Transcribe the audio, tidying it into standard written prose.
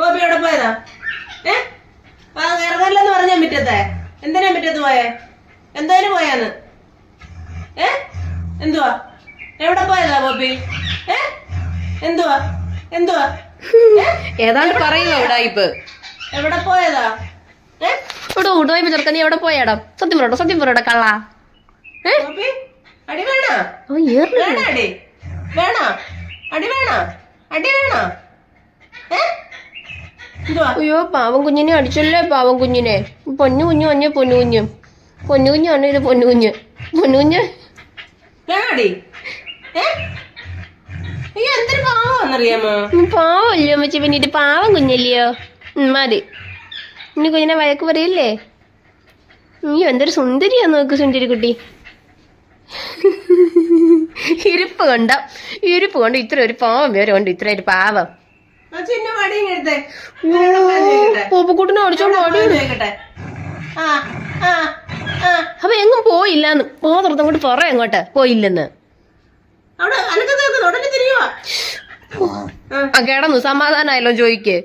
Poppy എവിടെ പോയതാ? ഇറങ്ങല്ലെന്ന് പറഞ്ഞാ മുറ്റത്തെ. എന്തിനാ മുറ്റത്ത് പോയേ? എന്തായാലും പോയാന്ന്. എന്തുവാ? എവിടെ പോയതാ പോപ്പി? എന്തുവാ? എന്തുവാ? ഏതാണ്ട് പറയുക ഉടായിപ്പ്. എവിടെ പോയതാ? ഇവിടെ ഉടായ്പ ചെറുക്ക, നീ എവിടെ പോയാടാ? സത്യം പറയടാ കള്ള. പോപ്പി അടി വേണോ? വേണോ അടി? വേണോ അടി? വേണോ അടി? വേണോ? അയ്യോ പാവം കുഞ്ഞിനെ അടിച്ചല്ലേ, പാവം കുഞ്ഞിനെ. പൊന്നു കുഞ്ഞു അഞ്ഞ പൊന്നു കുഞ്ഞാണ് ഇത്. പൊന്നു കുഞ്ഞ് വേണോടി? എന്തൊരു പാവന്നറിയാമോ? പാവല്ലേ അമ്മച്ചി, പിന്നെ ഇത് പാവം കുഞ്ഞല്ലയോ. മതി, ഇനി കുഞ്ഞിനെ വഴക്ക് പറയില്ലേ. അയ്യോ എന്തൊരു സുന്ദരിയാ നോക്ക്, സുന്ദരി കുട്ടി. ഇരിപ്പ് കണ്ട ഇത്ര ഒരു പാവം പേര് കൊണ്ട് ഇത്ര ഒരു പാവം. പൂപ്പക്കൂട്ടിനെ അടിച്ചോണ്ട് അപ്പൊ എങ്ങും പോയില്ലാന്ന് മാത്രം അങ്ങോട്ട് പറ. എങ്ങോട്ട് പോയില്ലെന്ന് കിടന്നു സമാധാനായല്ലോ ചോദിക്ക്.